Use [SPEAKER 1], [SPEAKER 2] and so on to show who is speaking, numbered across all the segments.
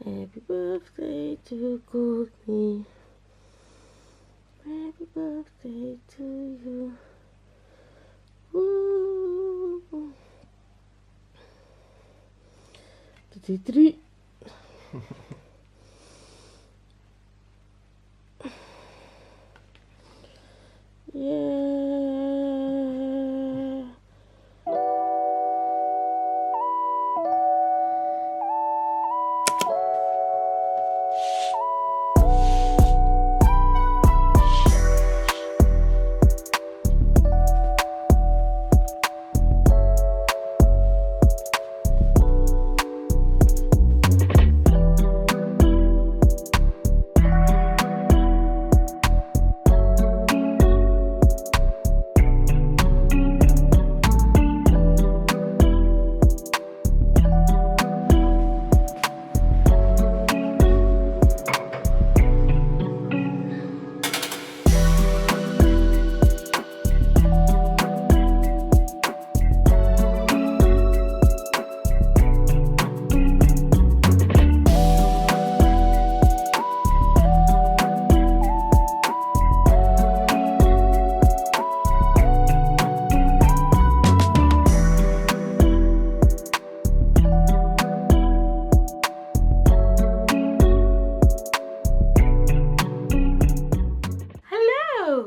[SPEAKER 1] Happy birthday to Courtney. Happy birthday to you. Woo. 33. Yeah.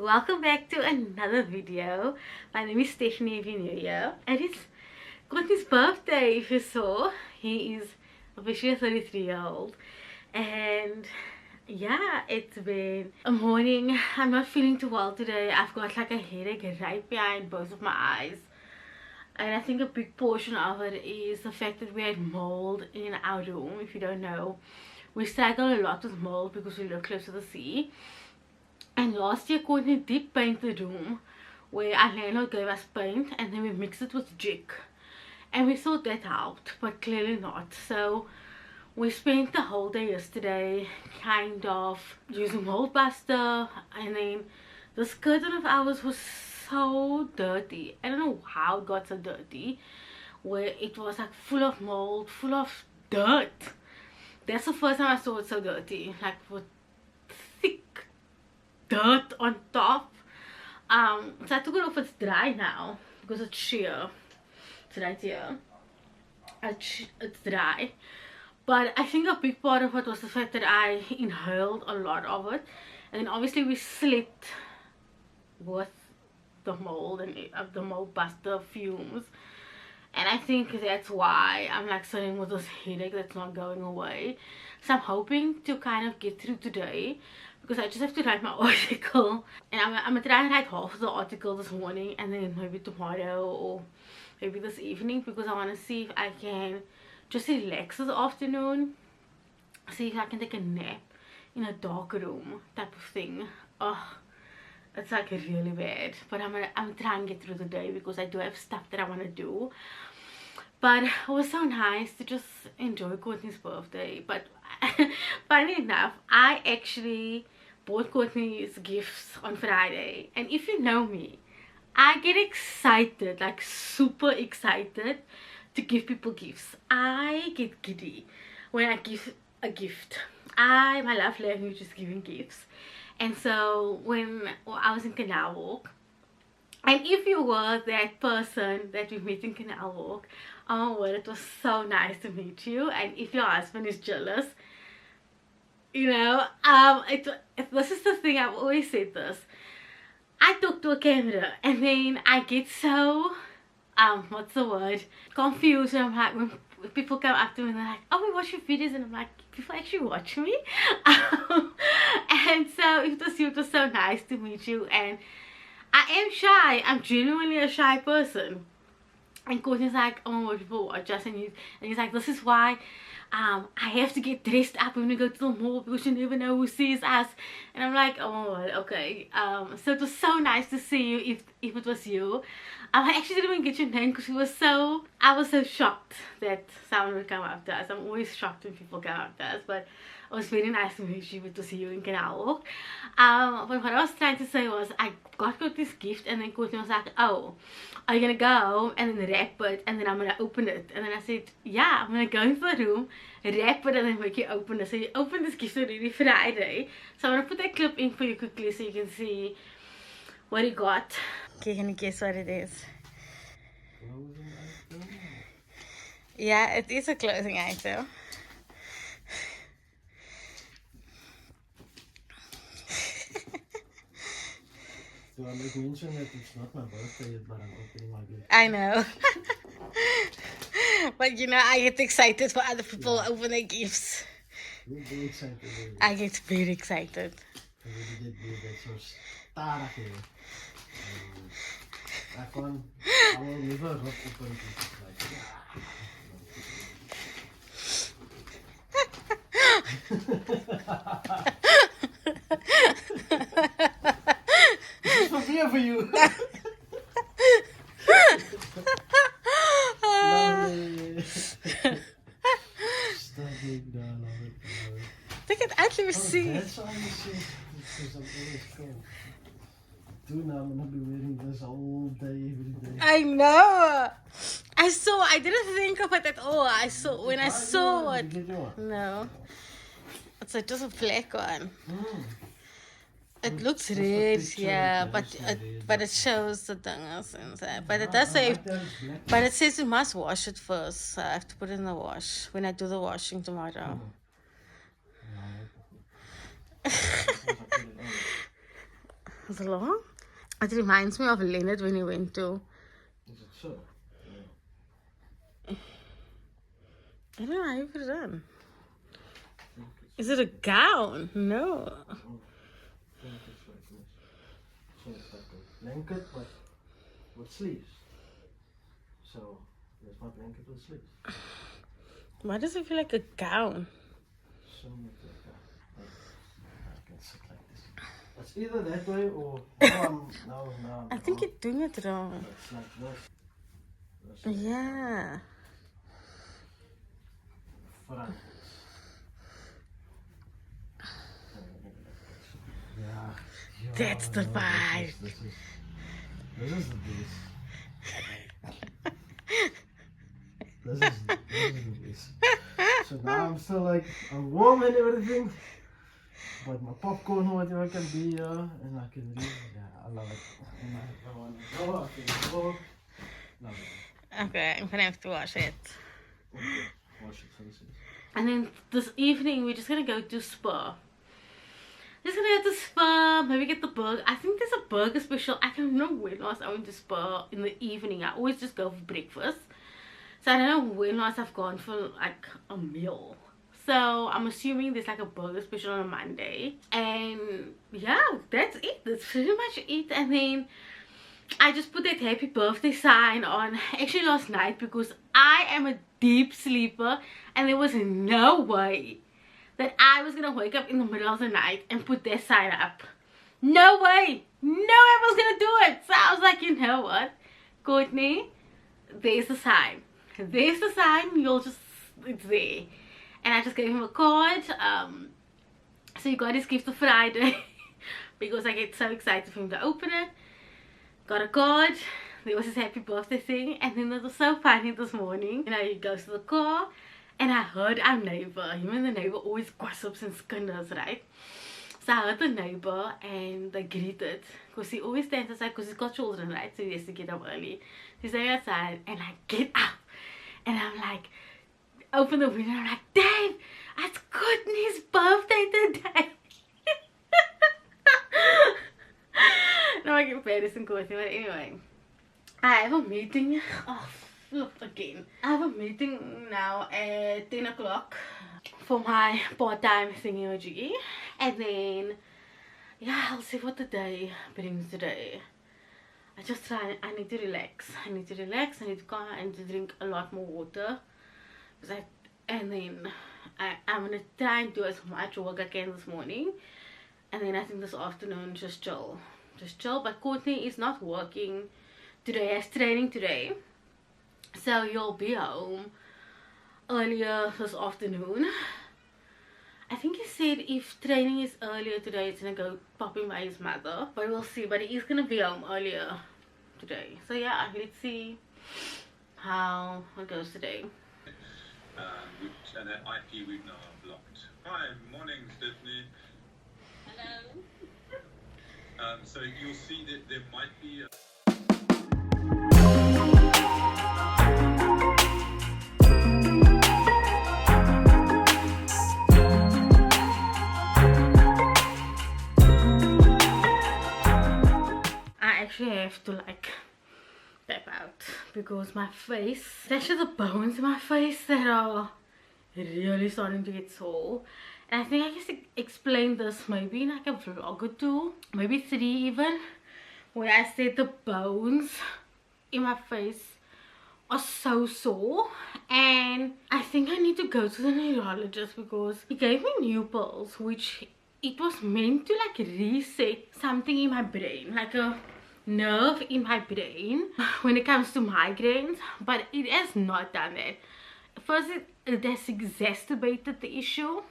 [SPEAKER 1] Welcome back to another video. My name is Stephanie if you're new here. And it's Courtney's birthday. If you saw, he is officially a 33-year-old. And yeah, it's been a morning. I'm not feeling too well today. I've got like a headache right behind both of my eyes. And I think a big portion of it is the fact that we had mold in our room. If you don't know, we struggle a lot with mold because we live close to the sea. And last year Courtney did paint the room where our landlord gave us paint, and then we mixed it with Jig, and we thought that helped, but clearly not. So we spent the whole day yesterday kind of using mold buster, and then this curtain of ours was so dirty. I don't know how it got so dirty, where it was like full of mold, full of dirt. That's the first time I saw it so dirty, like with thick dirt on top. So I took it off. It's dry now because it's sheer. It's right here. It's dry, but I think a big part of it was the fact that I inhaled a lot of it, and then obviously we slept with the mold and the mold buster fumes, and I think that's why I'm like sitting with this headache that's not going away. So I'm hoping to kind of get through today, because I just have to write my article, and I'm gonna try and write half of the article this morning, and then maybe tomorrow or maybe this evening, because I want to see if I can just relax this afternoon, see if I can take a nap in a dark room type of thing. Oh, it's like really bad, but I'm gonna try and get through the day because I do have stuff that I want to do. But it was so nice to just enjoy Courtney's birthday. But funny enough, I actually bought Courtney's gifts on Friday, and if you know me, I get excited, like super excited, to give people gifts. I get giddy when I give a gift. My love language is giving gifts. And so when I was in Canal Walk, and if you were that person that we met in Canal Walk, oh well, it was so nice to meet you. And if your husband is jealous, you know, this is the thing, I've always said this. I talk to a camera, and then I get so what's the word, confused. And I'm like, when people come up to me and they're like, oh, we watch your videos, and I'm like, people actually watch me. And so it was so nice to meet you. And I am shy. I'm genuinely a shy person. And Courtney's like, oh, people watch us, and he's like, this is why I have to get dressed up when we go to the mall, because you never know who sees us. And I'm like, oh, okay. So it was so nice to see you, if it was you. I actually didn't even get your name because I was so shocked that someone would come up to us. I'm always shocked when people come up to us, but it was very nice to meet you, to see you in Canal Walk. But what I was trying to say was, I got this gift, and then Courtney was like, oh, are you gonna go and then wrap it and then I'm gonna open it? And then I said, yeah, I'm gonna go into the room wrap it and then make you open it. So you open this gift already Friday. So I'm gonna put that clip in for you quickly so you can see what he got. Okay, can you guess what it is? Yeah, it is a clothing item.
[SPEAKER 2] So I make mention that it's not my birthday yet, but I'm opening my gift.
[SPEAKER 1] I know. But you know, I get excited for other people open their gifts.
[SPEAKER 2] You get excited.
[SPEAKER 1] I get very excited.
[SPEAKER 2] I really get big. That's so starig here. I will never rock open it like This is for me or for you?
[SPEAKER 1] Look at that, let me see.
[SPEAKER 2] That's why you see, because I'm always cold. Dude, now I'm gonna be wearing this all day, every day.
[SPEAKER 1] I know. I didn't think of it at all. When I saw it. No. It's just a black one. It looks red, yeah, but it shows the things inside. But it does say, but it says you must wash it first. So I have to put it in the wash when I do the washing tomorrow. It's long. It reminds me of Leonard when he went to.
[SPEAKER 2] Is it so?
[SPEAKER 1] I don't know how you put it on. Is it a gown? No.
[SPEAKER 2] I think it's like this. So it's like a blanket but with sleeves. So there's my blanket with sleeves.
[SPEAKER 1] Why does it feel like a gown?
[SPEAKER 2] So I can sit like this. It's either that way or no.
[SPEAKER 1] I think you're doing it wrong.
[SPEAKER 2] It's like this.
[SPEAKER 1] Yeah.
[SPEAKER 2] Front. Yeah.
[SPEAKER 1] That's the vibe.
[SPEAKER 2] This is the best. This is the best. So now I'm still like, I'm warm and everything. But my popcorn or whatever can be here. And I can read. Yeah, I love it. And I want to go, I can go. Love it.
[SPEAKER 1] Okay, I'm gonna have to wash it.
[SPEAKER 2] Okay, wash it first.
[SPEAKER 1] And then this evening we're just gonna go to Spur. Just gonna go to Spur, maybe get the burger. I think there's a burger special. I don't know when last I went to Spur in the evening. I always just go for breakfast. So I don't know when last I've gone for like a meal. So I'm assuming there's like a burger special on a Monday. And yeah, that's it. That's pretty much it. And then I just put that happy birthday sign on actually last night because I am a deep sleeper and there was no way that I was gonna wake up in the middle of the night and put that sign up. No way! No one was gonna do it! So I was like, you know what, Courtney, there's the sign. There's the sign, it's there. And I just gave him a card. So he got his gift on Friday because I get so excited for him to open it. Got a card. There was his happy birthday thing. And then it was so funny this morning. You know, he goes to the car. And I heard our neighbor. Him and the neighbor always gossips and skinners, right? So I heard the neighbor and they greeted. Because he always stands outside because he's got children, right? So he has to get up early. He's there outside and I get up. And I'm like, open the window and I'm like, Dave, it's Courtney's birthday today. Now I get embarrassed and Courtney, but anyway. I have a meeting. Oh, flip again. I have a meeting now at 10 o'clock for my part-time thingy. And then, yeah, I'll see what the day brings today. I need to relax. I need to drink a lot more water. And then I'm gonna try and do as much work I can this morning. And then I think this afternoon just chill. But Courtney is not working today. Has training today. So you'll be home earlier this afternoon. I think he said if training is earlier today, it's gonna go popping by his mother. But we'll see. But he is gonna be home earlier today. So yeah, let's see how it goes today.
[SPEAKER 3] and that IP we've now blocked. Hi, morning, Stephanie.
[SPEAKER 4] Hello.
[SPEAKER 3] So you'll see that there might be a
[SPEAKER 1] I actually have to like tap out because my face, especially the bones in my face that are really starting to get sore. And I think I just explained this maybe in like a vlog or two, maybe 3 even, where I said the bones in my face are so sore, and I think I need to go to the neurologist because he gave me new pills which it was meant to like reset something in my brain, like a nerve in my brain when it comes to migraines, but it has not done that. First, it has exacerbated the issue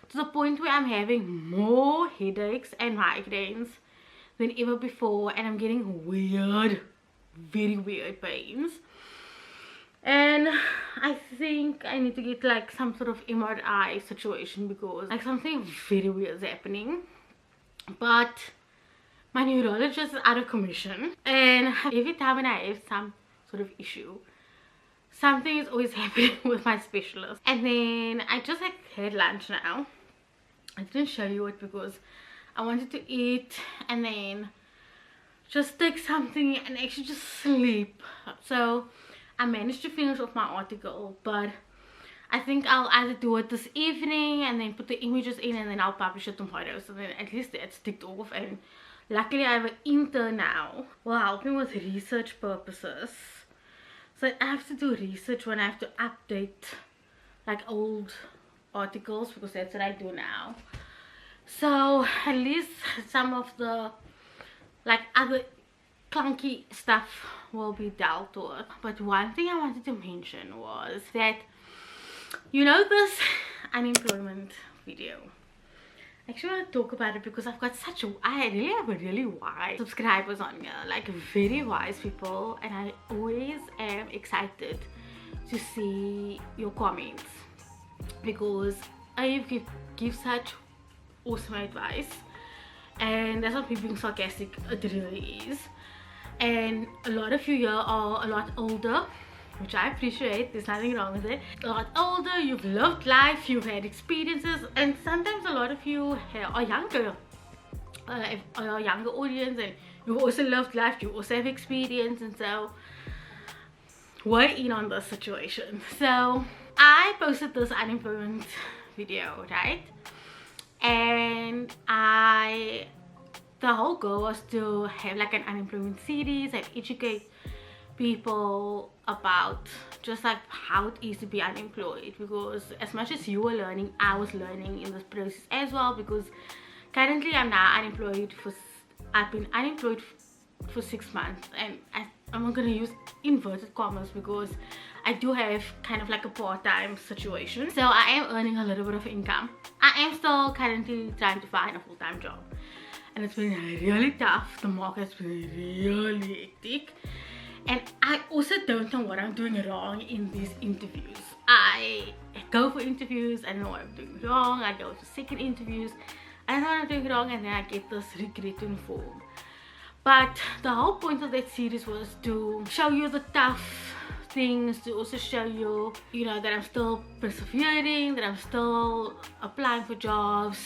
[SPEAKER 1] to the point where I'm having more headaches and migraines than ever before, and I'm getting weird, very weird pains. And I think I need to get like some sort of MRI situation because like something very weird is happening. But my neurologist is out of commission, and every time when I have some sort of issue, something is always happening with my specialist. And then I just like had lunch now. I didn't show you it because I wanted to eat and then just take something and actually just sleep. So I managed to finish off my article, but I think I'll either do it this evening and then put the images in and then I'll publish it tomorrow, so then at least that's ticked off. And luckily I have an intern now who will help me with research purposes, so I have to do research when I have to update like old articles because that's what I do now. So at least some of the like other clunky stuff will be dealt with. But one thing I wanted to mention was that, you know, this unemployment video, I actually want to talk about it because I've got such a, I really have a really wise subscribers on here, like very wise people, and I always am excited to see your comments because I give such awesome advice, and that's not me being sarcastic, it really is. And a lot of you here are a lot older, which I appreciate, there's nothing wrong with it. A lot older, you've lived life, you've had experiences, and sometimes a lot of you are younger, a younger audience, and you've also lived life, you also have experience, and so weigh in on this situation. So I posted this unemployment video, right? And the whole goal was to have like an unemployment series and educate people about just like how it is to be unemployed, because as much as you were learning, I was learning in this process as well, because currently I'm now unemployed I've been unemployed for 6 months, and I'm not going to use inverted commas because I do have kind of like a part-time situation, so I am earning a little bit of income. I am still currently trying to find a full-time job, and it's been really tough. The market's been really hectic, and I also don't know what I'm doing wrong in these interviews. I go for interviews, I don't know what I'm doing wrong. I go for second interviews, I don't know what I'm doing wrong, and then I get this regretting form. But the whole point of that series was to show you the tough things, to also show you, you know, that I'm still persevering, that I'm still applying for jobs,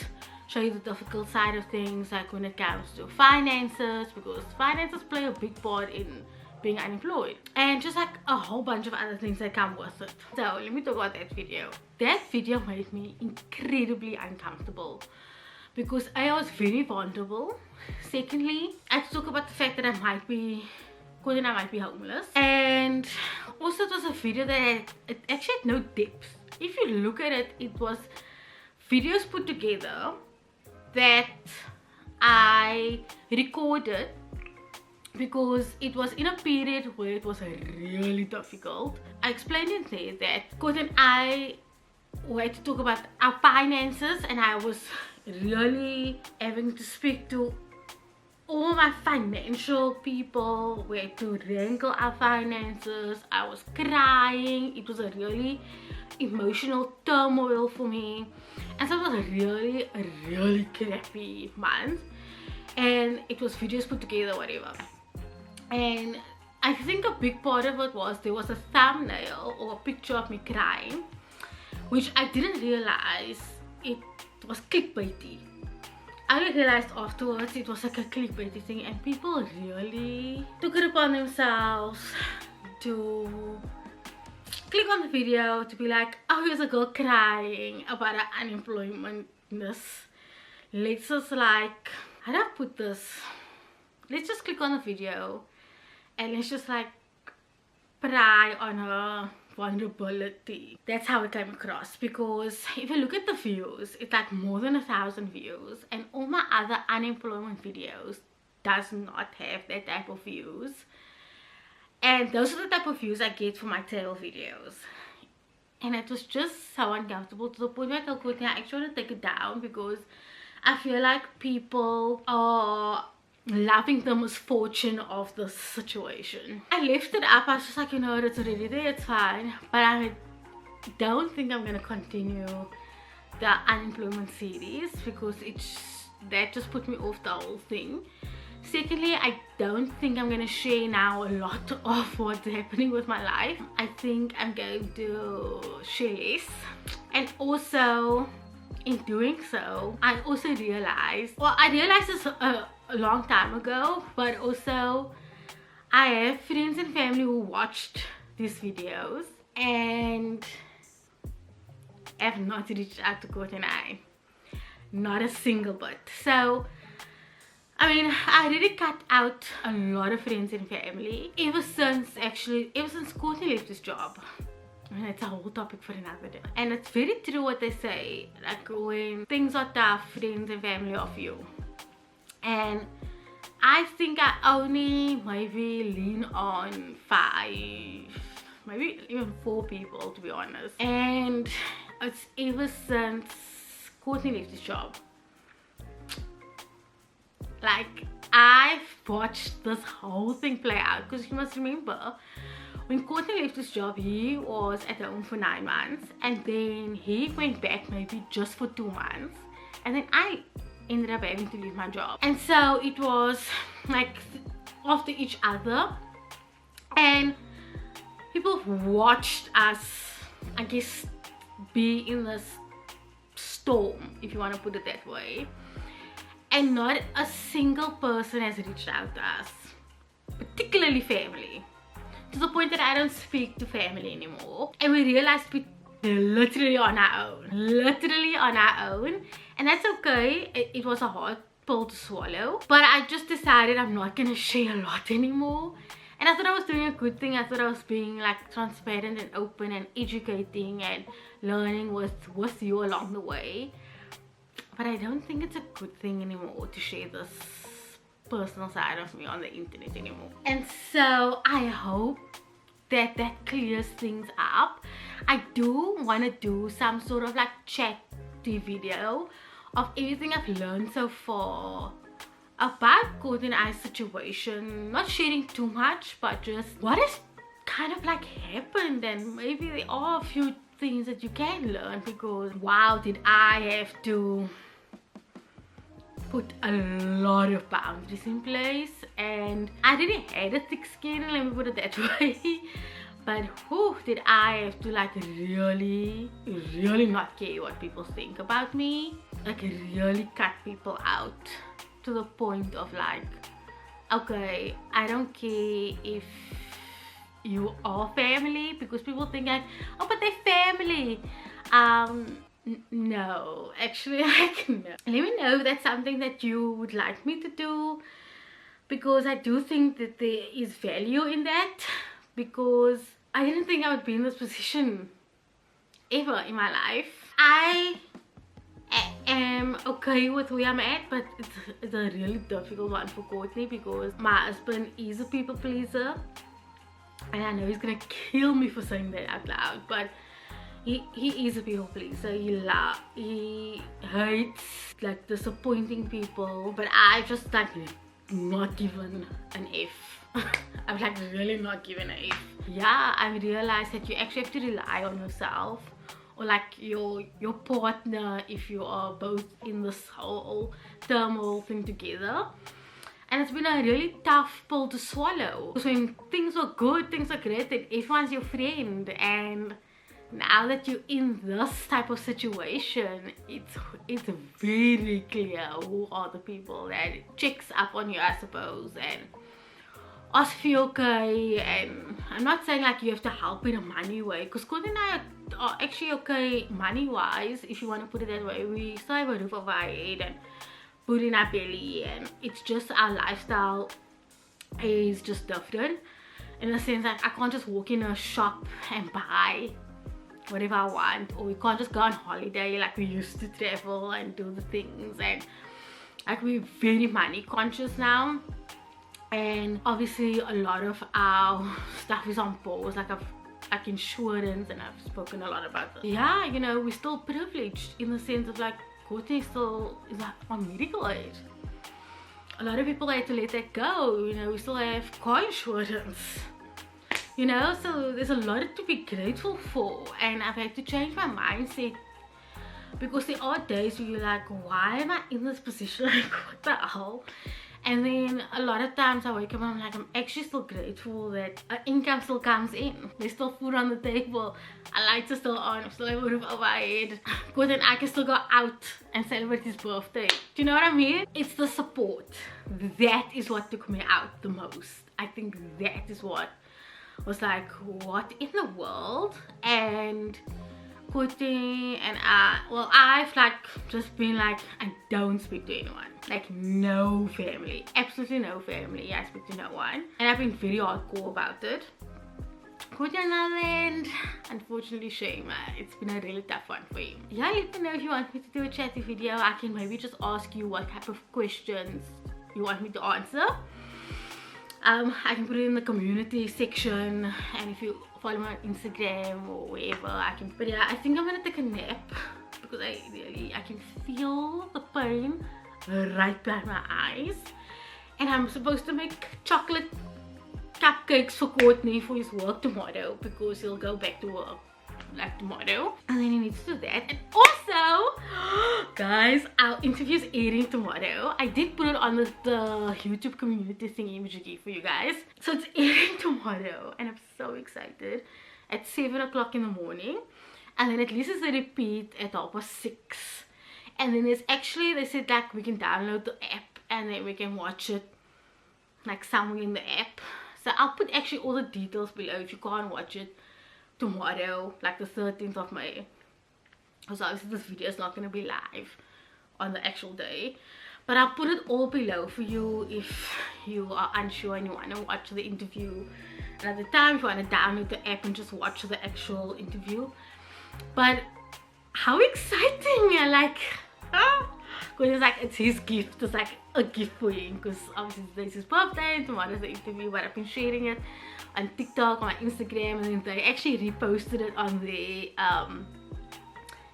[SPEAKER 1] show you the difficult side of things, like when it comes to finances, because finances play a big part in being unemployed, and just like a whole bunch of other things that come with it. So let me talk about that video. That video made me incredibly uncomfortable because I was very vulnerable. Secondly, I had to talk about the fact that I might be homeless, and also it was a video that it actually had no depth. If you look at it, it was videos put together that I recorded because it was in a period where it was really difficult. I explained in there that Courtney and I had to talk about our finances, and I was really having to speak to all my financial people were to wrangle our finances. I was crying. It was a really emotional turmoil for me, and so it was a really crappy month, and it was videos put together, whatever. And I think a big part of it was there was a thumbnail or a picture of me crying, which I didn't realize it was clickbaity. I realized afterwards it was like a clickbaity thing, and people really took it upon themselves to click on the video to be like, oh, here's a girl crying about her unemploymentness. Let's just like, how do I put this? Let's just click on the video and let's just like pry on her vulnerability. That's how it came across, because if you look at the views, it's like more than 1,000 views, and all my other unemployment videos does not have that type of views, and those are the type of views I get for my tail videos. And it was just so uncomfortable, to the point where I told Courtney I actually want to take it down, because I feel like people are loving the misfortune of this situation. I left it up. I was just like, you know, it's already there, it's fine. But I don't think I'm gonna continue the unemployment series, because that just put me off the whole thing. Secondly, I don't think I'm gonna share now a lot of what's happening with my life. I think I'm going to share less. And also, in doing so, I also realized, well, I realized this a long time ago, but also I have friends and family who watched these videos and have not reached out to Courtney and I, not a single bit. So I mean, I really cut out a lot of friends and family ever since Courtney left this job. And it's a whole topic for another day. And it's very true what they say, like when things are tough, friends and family are few. And I think I only maybe lean on 5, maybe even 4 people, to be honest. And it's ever since Courtney left this job. Like, I've watched this whole thing play out, because you must remember, when Courtney left his job, he was at home for 9 months, and then he went back maybe just for 2 months, and then I ended up having to leave my job. And so it was like after each other, and people watched us, I guess, be in this storm, if you want to put it that way, and not a single person has reached out to us, particularly family, to the point that I don't speak to family anymore. And we realized we're literally on our own, and that's okay. It was a hard pill to swallow, but I just decided I'm not gonna share a lot anymore. And I thought I was doing a good thing. I thought I was being like transparent and open and educating and learning with you along the way. But I don't think it's a good thing anymore to share this personal side of me on the internet anymore. And so I hope that clears things up. I do want to do some sort of like chatty video of everything I've learned so far about Courtney and I's situation. Not sharing too much, but just what has kind of like happened, and maybe there are a few things that you can learn, because wow, did I have to put a lot of boundaries in place. And I really had a thick skin, let me put it that way. But whew, did I have to like really not care what people think about me, like really cut people out to the point of like, okay, I don't care if you are family, because people think like, oh, but they're family. No, actually, like, no. Let me know if that's something that you would like me to do, because I do think that there is value in that, because I didn't think I would be in this position ever in my life. I am okay with where I'm at, but it's a really difficult one for Courtney, because my husband is a people pleaser, and I know he's gonna kill me for saying that out loud, but he is a people pleaser. He hates like disappointing people, but I just like not given an F. I'm like really not given an F. Yeah, I realized that you actually have to rely on yourself, or like your partner, if you are both in this whole turmoil thing together. And it's been a really tough pill to swallow. So when things are good, things are great, then everyone's your friend. And now that you're in this type of situation, it's very clear who are the people that checks up on you, I suppose, and ask if you're okay. And I'm not saying like you have to help in a money way, because Courtney and I are actually okay money wise, if you want to put it that way. We still have a roof over our head and food in our belly, and it's just our lifestyle is just different in the sense that I can't just walk in a shop and buy whatever I want, or we can't just go on holiday like we used to travel and do the things, and like we're very money conscious now. And obviously a lot of our stuff is on pause, like insurance, and I've spoken a lot about this. Yeah, you know, we're still privileged in the sense of like Courtney still is like on medical aid. A lot of people had to let that go. You know, we still have car insurance, you know, so there's a lot to be grateful for. And I've had to change my mindset, because there are days where you're like, why am I in this position? Like, what the hell? And then a lot of times I wake up and I'm like, I'm actually still grateful that income still comes in. There's still food on the table, our lights are still on, I'm still able to roof over my head. Good, and I can still go out and celebrate his birthday. Do you know what I mean? It's the support. That is what took me out the most. I think that is what was like, what in the world? And Courtney and I've like just been like, I don't speak to anyone. Like, no family, absolutely no family. I speak to no one, and I've been very hardcore about it. Courtney on the other end, unfortunately, shame. It's been a really tough one for him. Yeah, let me know if you want me to do a chatty video. I can maybe just ask you what type of questions you want me to answer. I can put it in the community section, and if you follow me on Instagram or wherever, I can. But yeah, I think I'm gonna take a nap, because I can feel the pain right behind my eyes. And I'm supposed to make chocolate cupcakes for Courtney for his work tomorrow, because he'll go back to work like tomorrow, and then he needs to do that. And also, guys, our interview is airing tomorrow. I did put it on the YouTube community thingy for you guys, so it's airing tomorrow, and I'm so excited. At 7 o'clock in the morning, and then at least it's a repeat at 6:30. And then there's actually, they said like we can download the app and then we can watch it like somewhere in the app. So I'll put actually all the details below if you can't watch it tomorrow, like the 13th of May. So obviously this video is not going to be live on the actual day, but I'll put it all below for you if you are unsure and you want to watch the interview. And at the time, if you want to download the app and just watch the actual interview. But how exciting! I like, because it's like, it's his gift. It's like a gift for him, because obviously today's his birthday and tomorrow's the interview. But I've been sharing it on TikTok, on my Instagram, and then they actually reposted it on their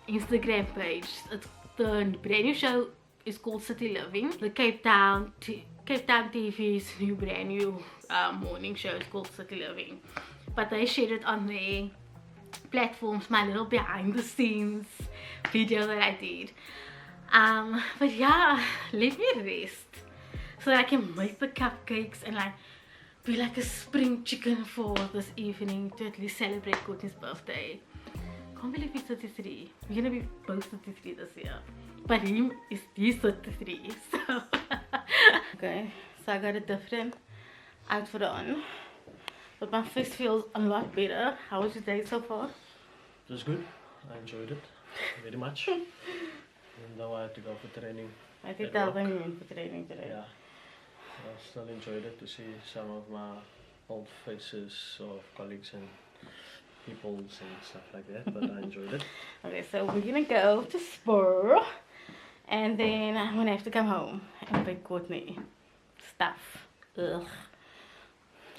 [SPEAKER 1] Instagram page. The brand new show is called City Living. The Cape Town TV's new brand new morning show is called City Living. But they shared it on their platforms, my little behind the scenes video that I did. But yeah, let me rest so that I can make the cupcakes and like be like a spring chicken for this evening to at least celebrate Courtney's birthday. Can't believe he's 33. We're gonna be both 33 this year, but he's 33. So okay, so I got a different outfit on, but my face feels a lot better. How was your day so far?
[SPEAKER 2] It was good. I enjoyed it very much. Even though I had to go for training.
[SPEAKER 1] I did tell them you went for training today.
[SPEAKER 2] Yeah. I still enjoyed it to see some of my old faces of colleagues and peoples and stuff like that, but I enjoyed it. Okay,
[SPEAKER 1] so we're gonna go to Spur, and then I'm gonna have to come home and bring Courtney stuff. Ugh.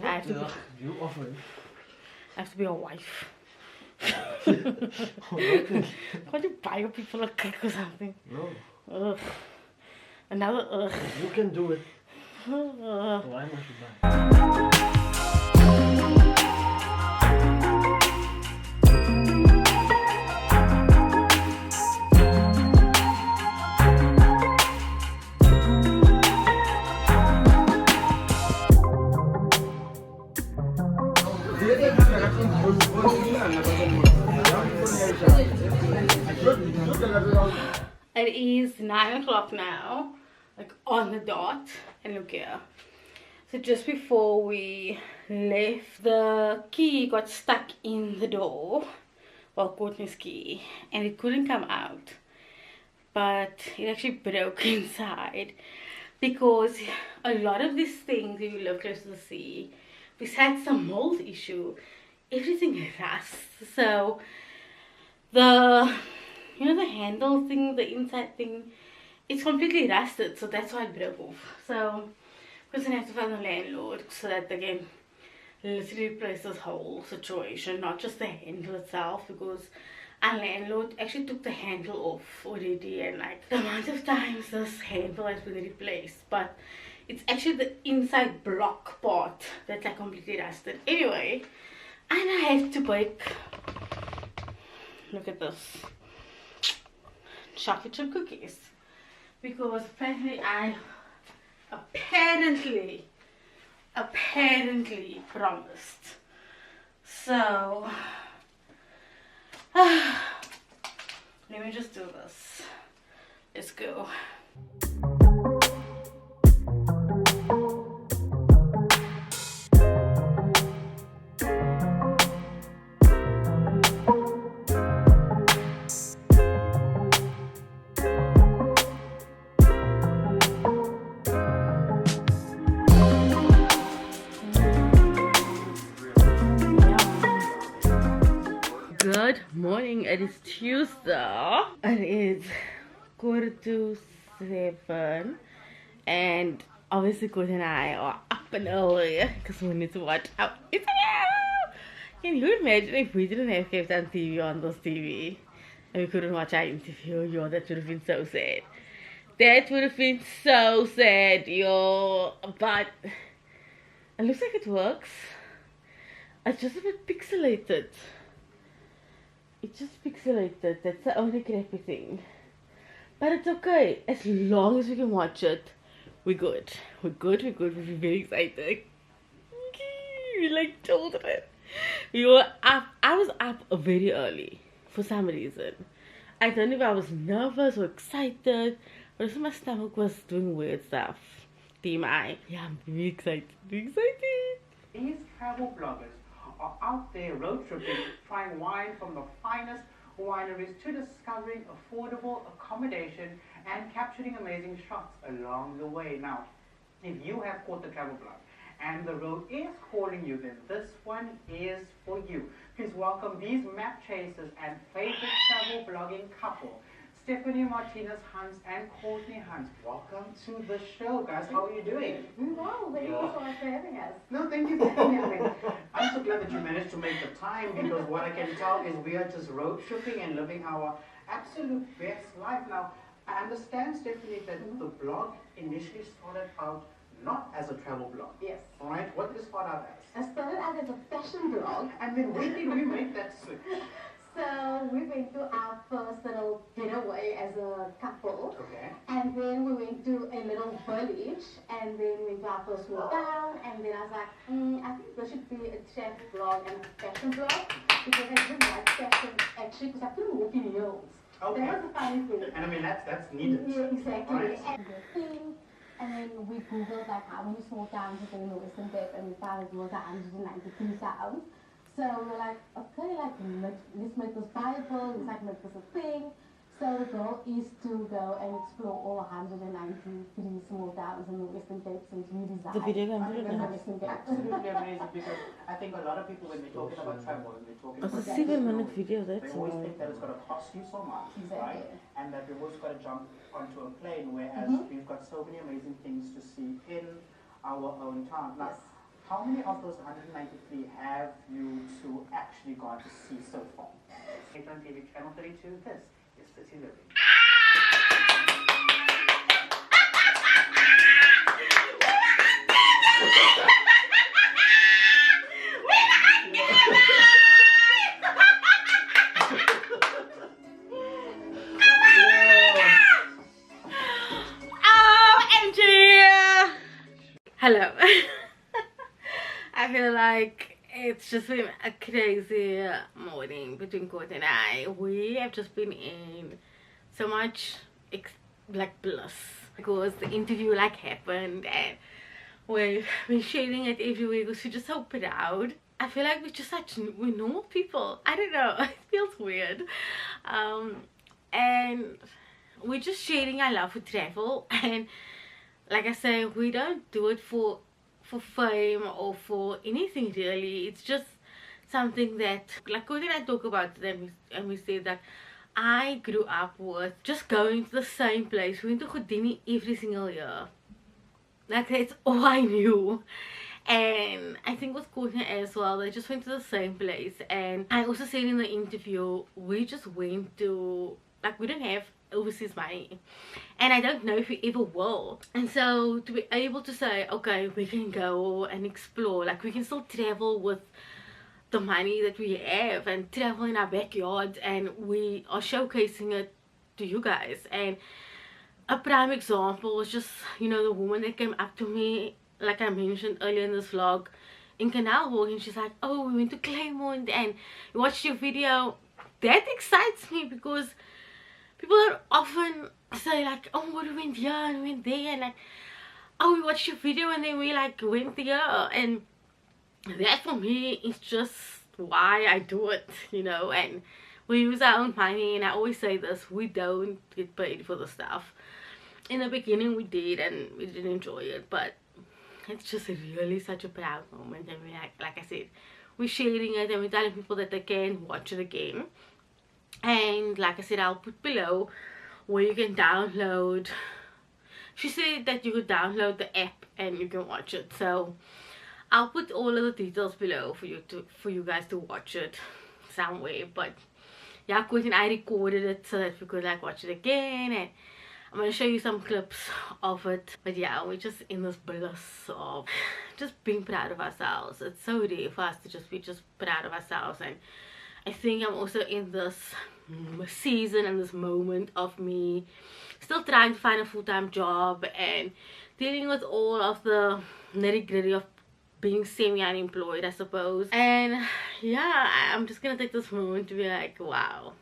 [SPEAKER 1] I have to be,
[SPEAKER 2] you offering?
[SPEAKER 1] I have to be a wife. Can't you buy people a cake or something?
[SPEAKER 2] No.
[SPEAKER 1] Ugh. Another ugh.
[SPEAKER 2] You can do it. Why must you buy?
[SPEAKER 1] It is 9 o'clock now, like on the dot, and look here. So just before we left, the key got stuck in the door, well, Courtney's key, and it couldn't come out. But it actually broke inside because a lot of these things, if you live close to the sea, besides the mold issue, everything rusts. So the the handle thing, the inside thing, it's completely rusted, so that's why it broke off. So we're gonna have to find the landlord so that they can literally replace this whole situation, not just the handle itself, because our landlord actually took the handle off already, and like the amount of times this handle has been replaced, but it's actually the inside block part that's like completely rusted. Anyway, and I have to bake, look at this, chocolate chip cookies, because apparently I apparently promised. So let me just do this. Let's go. Good morning, it is Tuesday. It is 7:15, and obviously Courtney and I are up and early because we need to watch our Instagram. Can you imagine if we didn't have Cape Town TV on this TV and we couldn't watch our interview? Yo, that would have been so sad. That would have been so sad, yo. But it looks like it works. It's just a bit pixelated. It's just pixelated. That's the only crappy thing. But it's okay. As long as we can watch it, we're good. We're good. We're very excited. We like children. We were up. I was up very early for some reason. I don't know if I was nervous or excited, but also my stomach was doing weird stuff. TMI. Yeah, I'm very excited.
[SPEAKER 5] These travel bloggers are out there road tripping, trying wine from the finest wineries to discovering affordable accommodation and capturing amazing shots along the way. Now, if you have caught the travel blog and the road is calling you, then this one is for you. Please welcome these map chasers and favorite travel blogging couple, Stephanie Marthinus-Hans and Courtney Hans. Welcome to the show, guys. How are you doing?
[SPEAKER 6] Well, thank you so much for having us.
[SPEAKER 5] No, thank you for having me. I'm so glad that you managed to make the time, because what I can tell is we are just road tripping and living our absolute best life. Now, I understand, Stephanie, that the blog initially started out not as a travel blog.
[SPEAKER 6] Yes.
[SPEAKER 5] All right, what did it start out as?
[SPEAKER 6] I started out as a fashion blog.
[SPEAKER 5] And then when did we make that switch?
[SPEAKER 6] So we went to our first little getaway as a couple.
[SPEAKER 5] Okay.
[SPEAKER 6] And then we went to a little village, and then we went to our first small town, and then I was like, I think there should be a travel blog and a fashion blog, because I didn't like fashion actually, because I couldn't walk in heels.
[SPEAKER 5] Okay.
[SPEAKER 6] That was the funny thing.
[SPEAKER 5] And I mean, that's needed.
[SPEAKER 6] Yeah, exactly.
[SPEAKER 5] Right.
[SPEAKER 6] And the thing, and then we googled like how many small towns are in the Western Cape, and we found it was 193 towns. So we're like, okay, like let's make this viable, let's like make this a thing. So the goal is to go and explore all 193 small towns in the Western Cape since we designed.
[SPEAKER 1] The video
[SPEAKER 5] I mean,
[SPEAKER 1] game.
[SPEAKER 5] that's absolutely amazing, because I think a lot of people, when they're talking about travel, and they're talking
[SPEAKER 1] It's a
[SPEAKER 5] about
[SPEAKER 1] 7-minute
[SPEAKER 5] stories,
[SPEAKER 1] video,
[SPEAKER 5] they
[SPEAKER 1] that's
[SPEAKER 5] always
[SPEAKER 1] all.
[SPEAKER 5] think that it's going to cost you so much, right?
[SPEAKER 6] Exactly.
[SPEAKER 5] And that they've always got to jump onto a plane, whereas we've got so many amazing things to see in our own town. Now,
[SPEAKER 6] Yes.
[SPEAKER 5] how many of those 193 have you two actually gone to see so far? Cape Town TV Channel 32, this is City Living.
[SPEAKER 1] Hello. I feel like it's just been a crazy morning between Courtney and I. We have just been in so much like bliss because the interview like happened and we've been sharing it everywhere because we're just so proud. I feel like we're normal people. I don't know. It feels weird. And we're just sharing our love for travel, and like I say, we don't do it for fame or for anything really. It's just something that, like Courtney and I talk about them, and we say that I grew up with just going to the same place. We went to Courtney every single year. Like, that's all I knew. And I think with Courtney as well, they just went to the same place. And I also said in the interview, we just went to, like, we don't have overseas money, and I don't know if we ever will. And so to be able to say, okay, we can go and explore, like we can still travel with the money that we have and travel in our backyard, and we are showcasing it to you guys. And a prime example was just, you know, the woman that came up to me, like I mentioned earlier in this vlog, in Canal Walk, and she's like, oh, we went to Claymont and we watched your video. That excites me because people don't often say like, oh, we went here and we went there, and like, oh, we watched your video and then we like went there. And that for me is just why I do it, you know. And we use our own money, and I always say this, we don't get paid for the stuff. In the beginning we did, and we didn't enjoy it, but it's just really such a proud moment. And we like I said, we're sharing it and we're telling people that they can watch it again. And like I said, I'll put below where you can download. She said that you could download the app and you can watch it, so I'll put all of the details below for you guys to watch it somewhere. But yeah, Courtney and I recorded it so that we could like watch it again, and I'm gonna show you some clips of it. But yeah, we're just in this bliss of just being proud of ourselves. It's so rare for us to just be proud of ourselves. And I think I'm also in this season and this moment of me still trying to find a full-time job and dealing with all of the nitty-gritty of being semi-unemployed, I suppose. And yeah, I'm just gonna take this moment to be like, wow.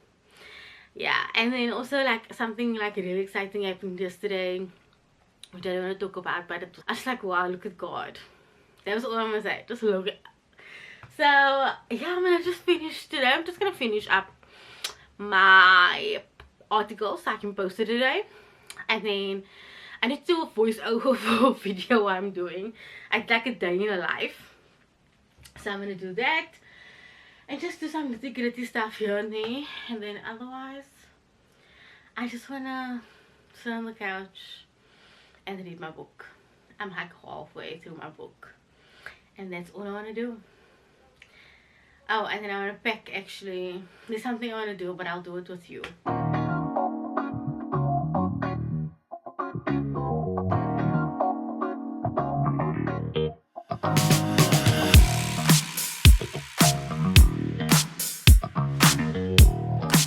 [SPEAKER 1] Yeah, and then also like something like really exciting happened yesterday, which I don't want to talk about, but I was like, wow, look at God. That was all I'm gonna say, just look at. So yeah, I'm gonna just finish today. I'm just gonna finish up my article so I can post it today, and then I need to do a voiceover for a video I'm doing. I'd like a day in a life, so I'm gonna do that and just do some nitty-gritty stuff here and there. And then otherwise I just wanna sit on the couch and read my book. I'm like halfway through my book, and that's all I want to do. Oh, and then I want to pack. Actually, there's something I want to do, but I'll do it with you.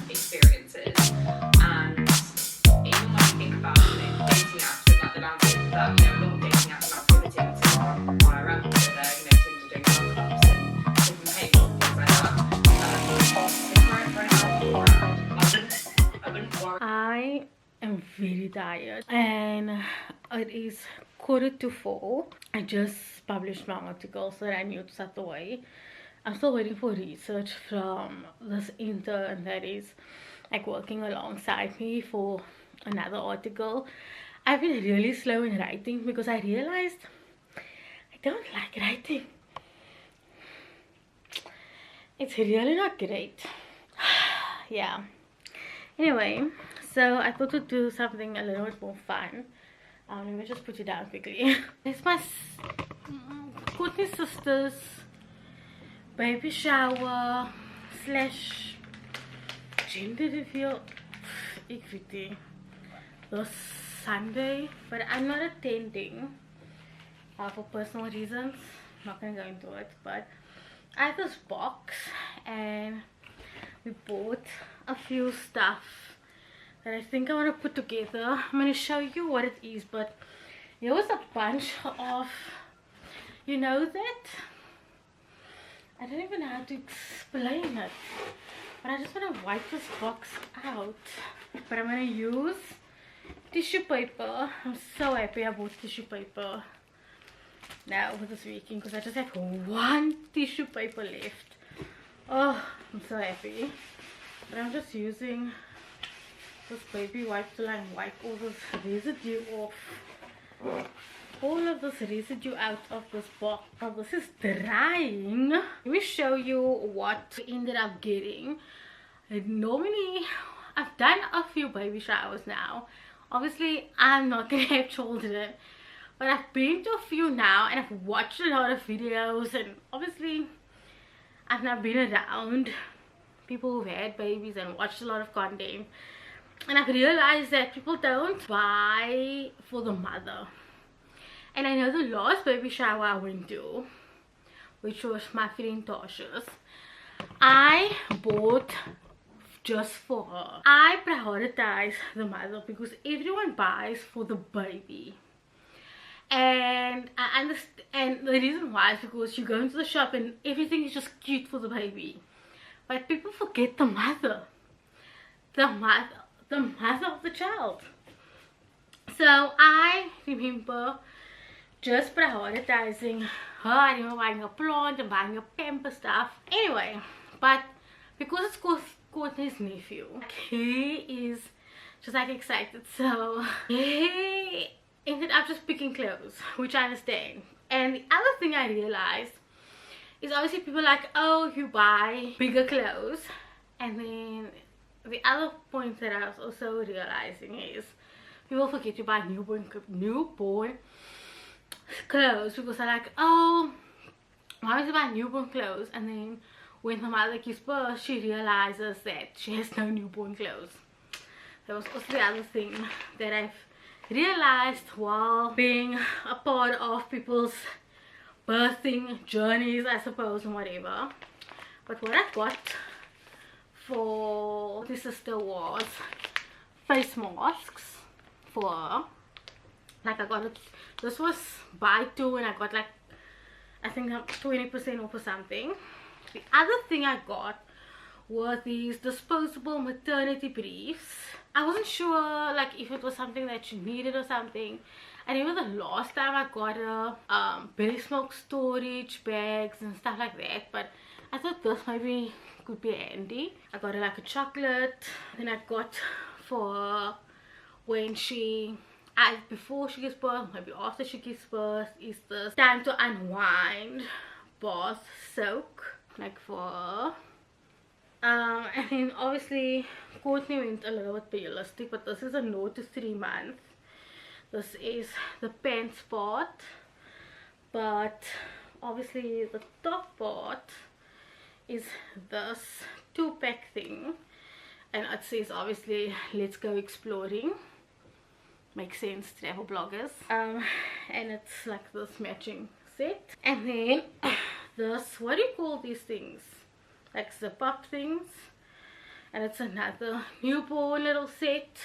[SPEAKER 7] Experiences, and even when you think about, you know, dating apps with like the boundaries that, you know, a lot of dating apps are pivoting to IRL, so they're, you know, Tinder doing hookups and different pages and things like that. I wouldn't worry.
[SPEAKER 1] I am very tired, and it is 3:45. I just published my article, so I knew to start away. I'm still waiting for research from this intern that is like working alongside me for another article. I've been really slow in writing because I realized I don't like writing. It's really not great. Yeah. Anyway, so I thought we'd do something a little bit more fun. Let me just put it down quickly. It's my Courtney's sister's baby shower slash gender reveal. Ik weet niet. This Sunday, but I'm not attending for personal reasons. I'm not gonna go into it, but I have this box and we bought a few stuff that I think I want to put together. I'm going to show you what it is, but here was a bunch of You know that? I don't even know how to explain it. But I just want to wipe this box out. But I'm going to use tissue paper. I'm so happy I bought tissue paper now for this weekend because I just have one tissue paper left. Oh, I'm so happy. But I'm just using this baby wipe to like wipe all this residue off. All of this residue out of this box. Oh, this is drying. Let me show you what we ended up getting. Normally, I've done a few baby showers now. Obviously, I'm not gonna have children, but I've been to a few now and I've watched a lot of videos, and obviously I've now been around people who've had babies and watched a lot of content, and I've realized that people don't buy for the mother. And I know the last baby shower I went to, which was my friend Tasha's, I bought just for her. I prioritize the mother because everyone buys for the baby. And I understand, and the reason why is because you go into the shop and everything is just cute for the baby. But people forget the mother. The mother of the child. So I remember just prioritizing her. I remember buying a plant and buying a pamper stuff. Anyway, but because it's Courtney's nephew, he is just like excited, so he ended up just picking clothes, which I understand. And the other thing I realized is obviously people are like, oh, you buy bigger clothes. And then the other point that I was also realizing is people forget to buy newborn clothes because they're like, oh, why would you buy newborn clothes? And then when the mother gives birth, she realizes that she has no newborn clothes. That was also the other thing that I've realized while being a part of people's birthing journeys, I suppose, and whatever. But what I got for this sister was face masks for her. Like I got it, this was buy two and I got like, I think 20% off or something. The other thing I got were these disposable maternity briefs. I wasn't sure like if it was something that you needed or something. I remember the last time I got a breast milk storage bags and stuff like that, but I thought this maybe could be handy. I got her like a chocolate. Then I got for when she, before she gives birth, maybe after she gives birth, is this time to unwind bath soak, like for her. And then obviously Courtney went a little bit realistic, but this is a 0 to 3 months. This is the pants part, but obviously the top part is this 2-pack thing, and it says obviously let's go exploring. Makes sense, travel bloggers. And it's like this matching set. And then this, what do you call these things, like zip up things, and it's another newborn little set,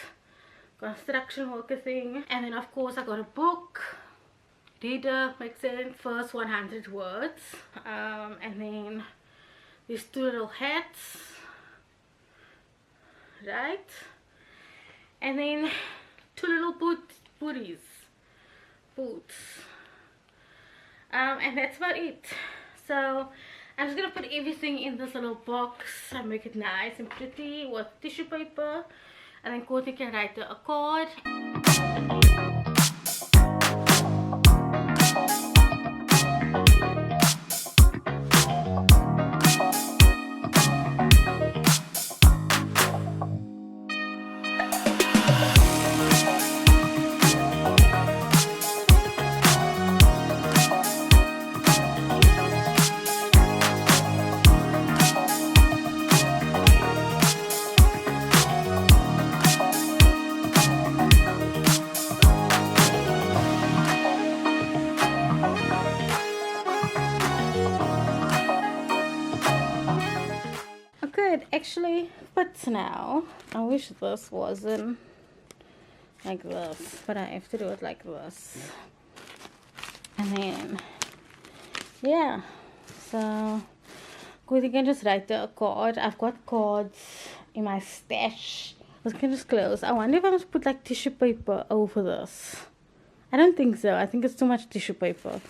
[SPEAKER 1] construction worker thing. And then of course I got a book, reader, makes sense, first 100 words. And then these 2 little hats, right, and then 2 little boots, and that's about it. So I'm just gonna put everything in this little box and make it nice and pretty with tissue paper, and then Courtney can write a card. It actually fits now. I wish this wasn't like this, but I have to do it like this. And then yeah, so good, you can just write a card. I've got cards in my stash. This can just close. I wonder if I must put like tissue paper over this. I don't think so. I think it's too much tissue paper.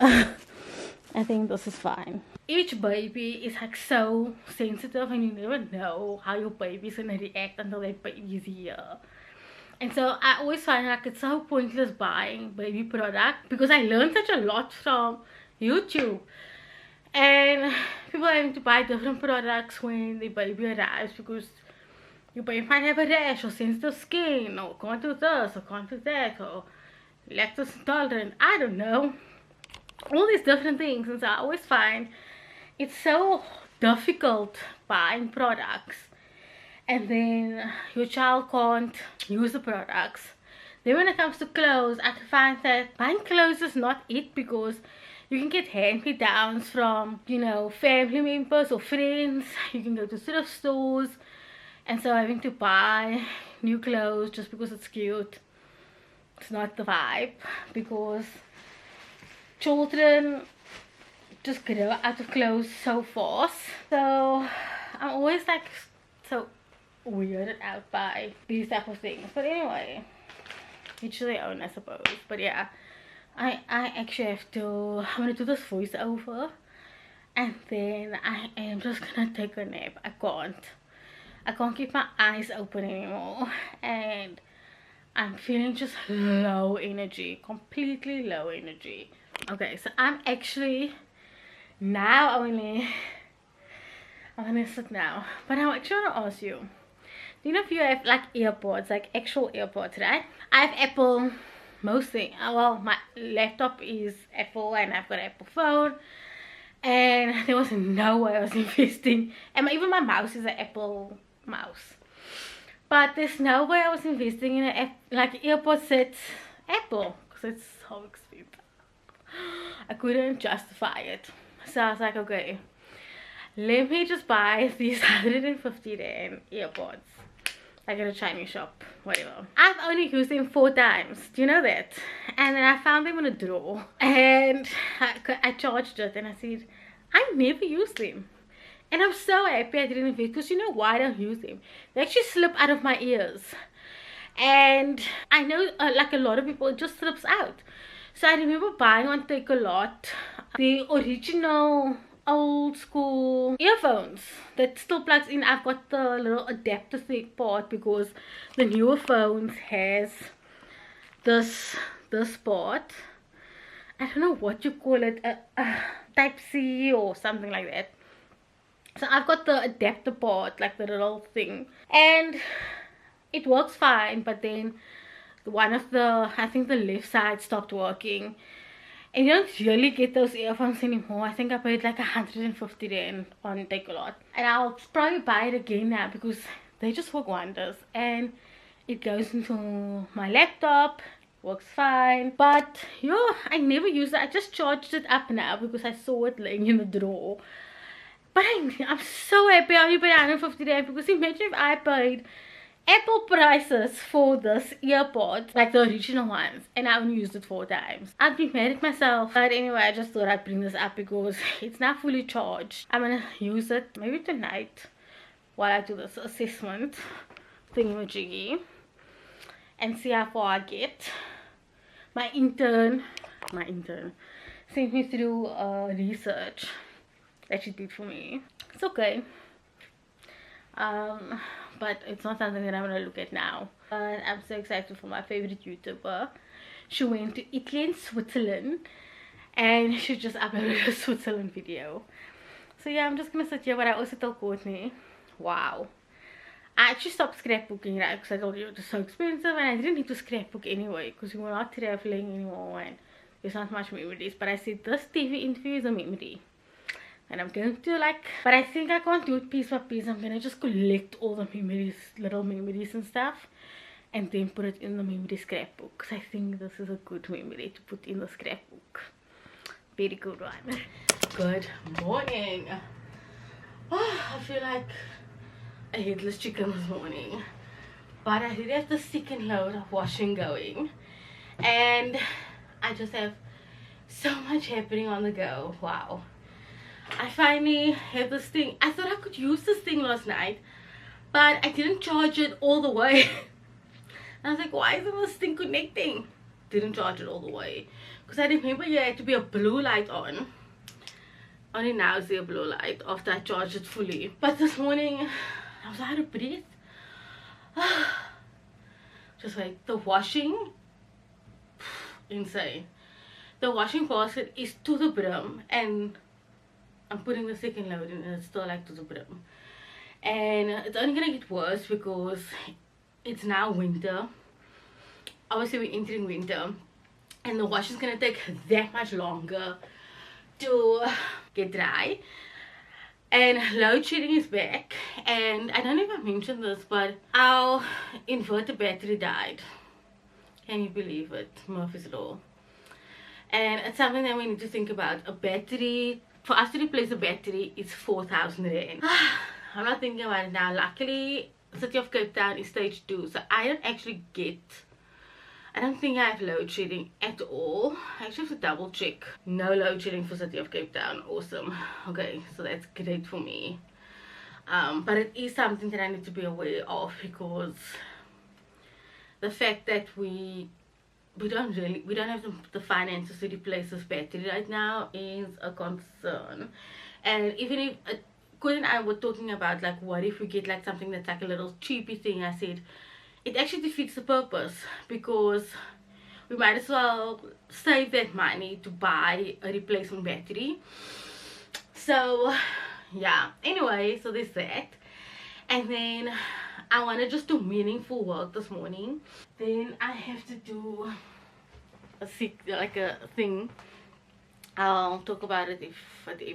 [SPEAKER 1] I think this is fine. Each baby is like so sensitive, and you never know how your baby's gonna react until their baby's here. And so I always find like it's so pointless buying baby product, because I learned such a lot from YouTube. And people having to buy different products when the baby arrives, because your baby might have a rash or sensitive skin, or can't do this or can't do that, or lactose intolerant, I don't know, all these different things. And so I always find it's so difficult buying products, and then your child can't use the products. Then when it comes to clothes, I can find that buying clothes is not it, because you can get hand-me-downs from, you know, family members or friends. You can go to thrift stores, and so having to buy new clothes just because it's cute, it's not the vibe, because children just grow out of clothes so fast. So I'm always like so weirded out by these type of things. But anyway, each their own, I suppose. But yeah, I actually have to, I'm gonna do this voiceover, and then I am just gonna take a nap. I can't keep my eyes open anymore, and I'm feeling just low energy, completely low energy. Okay, so I'm actually now I'm gonna sit now, but I actually want to ask you, do you know if you have like earpods, like actual earpods, right? I have Apple mostly. Well, my laptop is Apple, and I've got an Apple phone, and there was no way I was investing, and even my mouse is an Apple mouse, but there's no way I was investing in an like earpod set Apple, because it's so expensive. I couldn't justify it, so I was like, okay, let me just buy these 150 rand earpods, like at a Chinese shop, whatever. I've only used them 4 times, do you know that? And then I found them in a drawer, and I charged it, and I said, I never use them. And I'm so happy I didn't invest, because you know why I don't use them? They actually slip out of my ears, and I know like a lot of people, it just slips out. So I remember buying on Take-A-Lot the original old school earphones that still plugs in. I've got the little adapter thing part, because the newer phones has this part. I don't know what you call it, type C or something like that. So I've got the adapter part, like the little thing, and it works fine. But then one of the, I think the left side stopped working, and you don't really get those earphones anymore. I think I paid like 150 rand on Take-A-Lot, and I'll probably buy it again now, because they just work wonders, and it goes into my laptop, works fine. But yeah, I never use it. I just charged it up now because I saw it laying in the drawer. But I'm so happy I only paid 150 rand, because imagine if I paid Apple prices for this earpod, like the original ones, and I only used it 4 times. I'd be mad at myself. But anyway, I just thought I'd bring this up because it's not fully charged. I'm gonna use it maybe tonight while I do this assessment thingamajiggy, and see how far I get. My intern sent me to do research that she did for me. It's okay. But it's not something that I'm gonna look at now. But I'm so excited for my favorite YouTuber. She went to Italy and Switzerland, and she just uploaded a Switzerland video. So yeah, I'm just gonna sit here. But I also told Courtney, wow, I actually stopped scrapbooking, right? Because I told you it was so expensive, and I didn't need to scrapbook anyway, because we were not traveling anymore and there's not much memories. But I said this TV interview is a memory, and I'm going to like, but I think I can't do it piece by piece. I'm gonna just collect all the memories, little memories and stuff, and then put it in the memory scrapbook, because I think this is a good memory to put in the scrapbook. Very good one. Good morning. Oh, I feel like a headless chicken this morning, but I did have the second load of washing going, and I just have So much happening on the go. Wow. I finally have this thing. I thought I could use this thing last night, but I didn't charge it all the way. I was like, why isn't this thing connecting? Didn't charge it all the way. Because I remember you had to be a blue light on. Only now is there a blue light after I charged it fully. But this morning, I was out of breath. Just like the washing. Insane. The washing basket is to the brim. And I'm putting the second load in and it's still like to the brim. And it's only gonna get worse because it's now winter. Obviously we're entering winter and the wash is gonna take that much longer to get dry. And load shedding is back, and I don't know if I mentioned this, but our inverter battery died. Can you believe it? Murphy's Law. And it's something that we need to think about. A battery, for us to replace a battery, is 4,000 rand. I'm not thinking about it now. Luckily, City of Cape Town is stage 2, so I don't think I have load shedding at all. I actually have to double check. No load shedding for City of Cape Town. Awesome. Okay, so that's great for me. But it is something that I need to be aware of, because the fact that we don't have the finances to replace this battery right now is a concern. And even if Courtney and I were talking about, like, what if we get like something that's like a little cheapy thing, I said it actually defeats the purpose, because we might as well save that money to buy a replacement battery. So yeah, anyway, so there's that. And then I want to just do meaningful work this morning. Then I have to do a thing. I'll talk about it if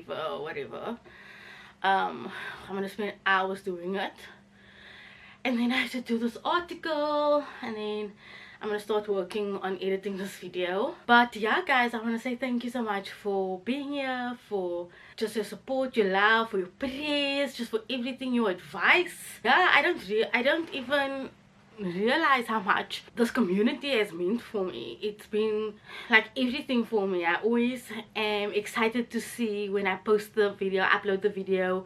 [SPEAKER 1] whatever. I'm gonna spend hours doing it. And then I have to do this article, and then I'm gonna start working on editing this video. But yeah, guys, I want to say thank you so much for being here, for just your support, your love, for your prayers, just for everything, your advice. Yeah, I don't even realize how much this community has meant for me. It's been like everything for me. I always am excited to see when I post the video, upload the video.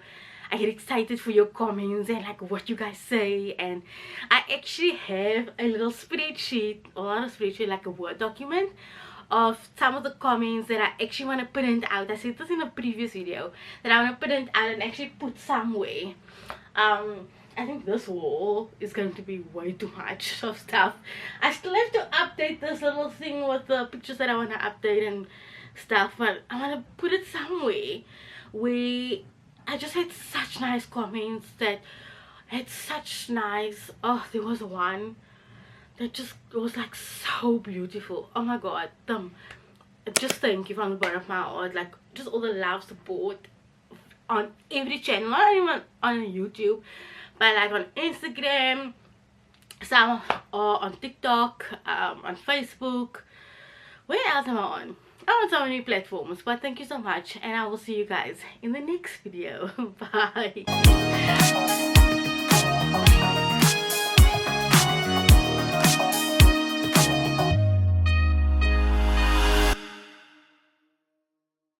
[SPEAKER 1] I get excited for your comments and like what you guys say. And I actually have a little spreadsheet, or not a spreadsheet, like a Word document of some of the comments that I actually want to print out. I said this in a previous video, that I want to print out and actually put somewhere. I think this wall is going to be way too much of stuff. I still have to update this little thing with the pictures that I want to update and stuff, but I want to put it somewhere where I just had such nice comments that had such nice, oh, there was one that just was like so beautiful. Oh my god, just thank you from the bottom of my heart. Like, just all the love, support on every channel, not even on YouTube, but like on Instagram, some are on TikTok, on Facebook. Where else am I on? I'm on so many platforms. But thank you so much, and I will see you guys in the next video. Bye.